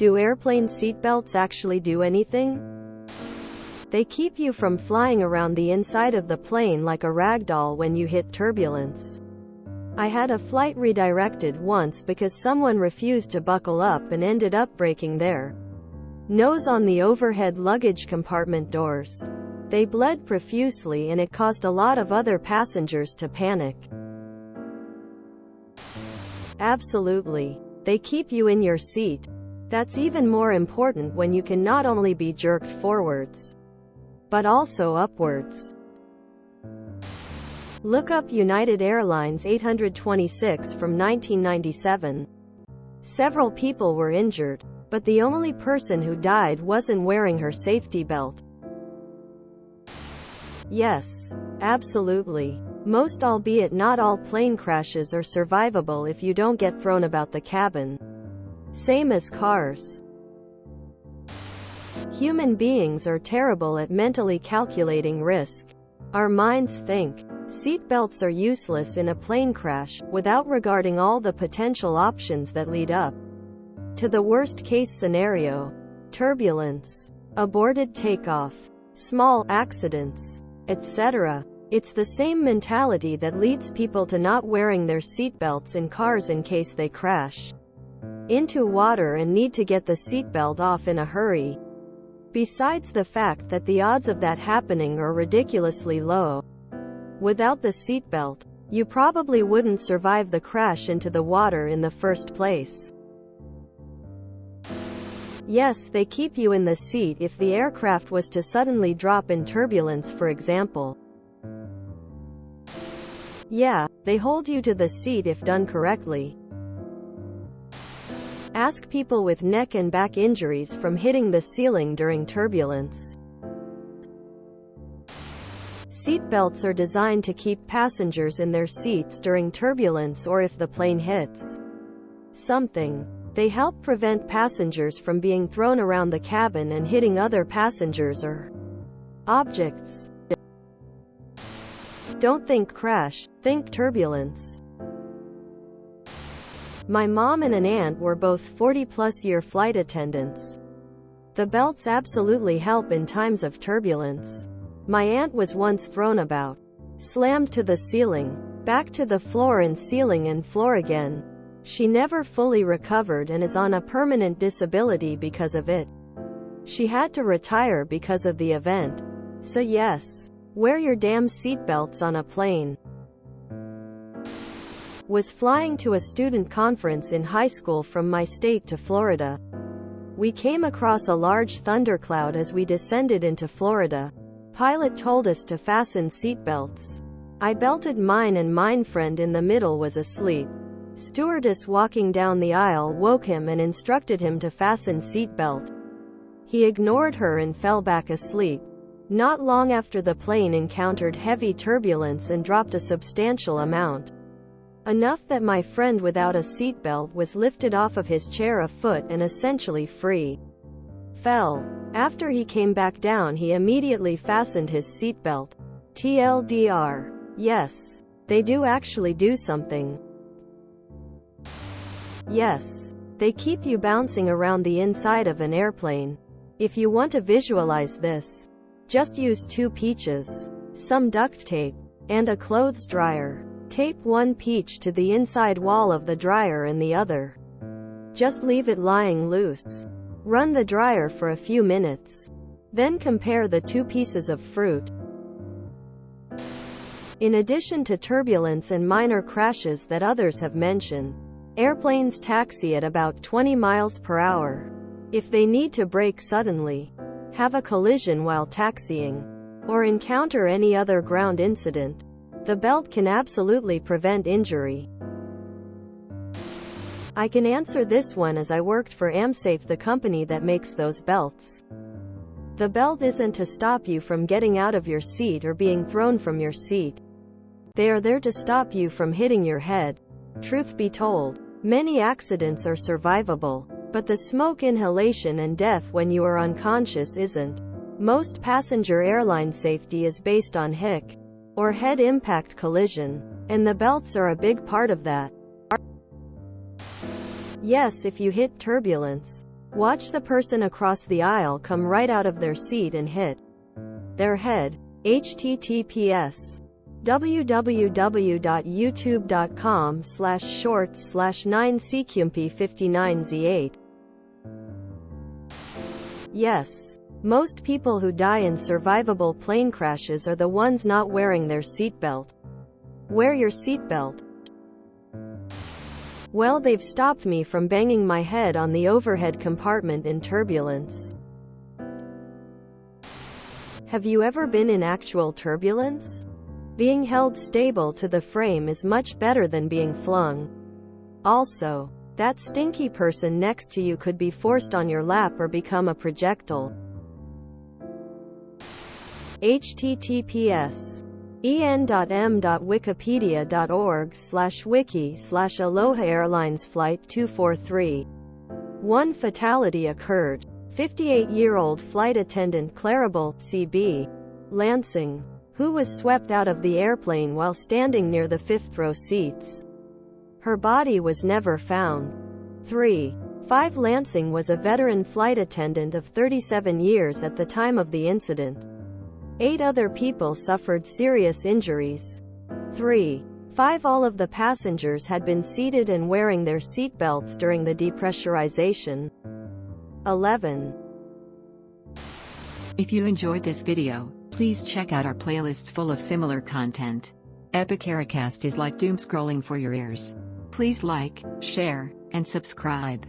Do airplane seatbelts actually do anything? They keep you from flying around the inside of the plane like a ragdoll when you hit turbulence. I had a flight redirected once because someone refused to buckle up and ended up breaking their nose on the overhead luggage compartment doors. They bled profusely and it caused a lot of other passengers to panic. Absolutely. They keep you in your seat. That's even more important when you can not only be jerked forwards, but also upwards. Look up United Airlines 826 from 1997. Several people were injured, but the only person who died wasn't wearing her safety belt. Yes, absolutely. Most, albeit not all, plane crashes are survivable if you don't get thrown about the cabin. Same as cars. Human beings are terrible at mentally calculating risk. Our minds think seatbelts are useless in a plane crash, without regarding all the potential options that lead up to the worst-case scenario: turbulence, aborted takeoff, small accidents, etc. It's the same mentality that leads people to not wearing their seatbelts in cars in case they crash into water and need to get the seatbelt off in a hurry. Besides the fact that the odds of that happening are ridiculously low. Without the seatbelt, you probably wouldn't survive the crash into the water in the first place. Yes, they keep you in the seat if the aircraft was to suddenly drop in turbulence, for example. Yeah, they hold you to the seat if done correctly. Ask people with neck and back injuries from hitting the ceiling during turbulence. Seatbelts are designed to keep passengers in their seats during turbulence or if the plane hits something. They help prevent passengers from being thrown around the cabin and hitting other passengers or objects. Don't think crash, think turbulence. My mom and an aunt were both 40-plus-year flight attendants. The belts absolutely help in times of turbulence. My aunt was once thrown about, slammed to the ceiling, back to the floor and ceiling and floor again. She never fully recovered and is on a permanent disability because of it. She had to retire because of the event. So yes, wear your damn seatbelts on a plane. Was flying to a student conference in high school from my state to Florida. We came across a large thundercloud as we descended into Florida. Pilot told us to fasten seatbelts. I belted mine and mine friend in the middle was asleep. Stewardess walking down the aisle woke him and instructed him to fasten seatbelt. He ignored her and fell back asleep. Not long after, the plane encountered heavy turbulence and dropped a substantial amount. Enough that my friend without a seatbelt was lifted off of his chair a foot and essentially free fell. After he came back down, he immediately fastened his seatbelt. TLDR. Yes, they do actually do something. Yes, they keep you bouncing around the inside of an airplane. If you want to visualize this, just use 2 peaches, some duct tape, and a clothes dryer. Tape one peach to the inside wall of the dryer and the other. Just leave it lying loose. Run the dryer for a few minutes. Then compare the 2 pieces of fruit. In addition to turbulence and minor crashes that others have mentioned, airplanes taxi at about 20 miles per hour. If they need to brake suddenly, have a collision while taxiing, or encounter any other ground incident, the belt can absolutely prevent injury. I can answer this one as I worked for AmSafe, the company that makes those belts. The belt isn't to stop you from getting out of your seat or being thrown from your seat. They are there to stop you from hitting your head. Truth be told, many accidents are survivable, but the smoke inhalation and death when you are unconscious isn't. Most passenger airline safety is based on HIC, or head impact collision, and the belts are a big part of that. Yes, if you hit turbulence, Watch the person across the aisle come right out of their seat and hit their head. https www.youtube.com/shorts/9cqmp59z8. Yes. Most people who die in survivable plane crashes are the ones not wearing their seatbelt. Wear your seatbelt. Well, they've stopped me from banging my head on the overhead compartment in turbulence. Have you ever been in actual turbulence? Being held stable to the frame is much better than being flung. Also, that stinky person next to you could be forced on your lap or become a projectile. https en.m.wikipedia.org/wiki/Aloha Airlines Flight 243. One fatality occurred. 58-year-old flight attendant Clarabelle C.B. Lansing, who was swept out of the airplane while standing near the fifth-row seats. Her body was never found. 5 Lansing was a veteran flight attendant of 37 years at the time of the incident. 8 other people suffered serious injuries. 5 All of the passengers had been seated and wearing their seat belts during the depressurization. 11. If you enjoyed this video, please check out our playlists full of similar content. Epicaricast is like doom scrolling for your ears. Please like, share, and subscribe.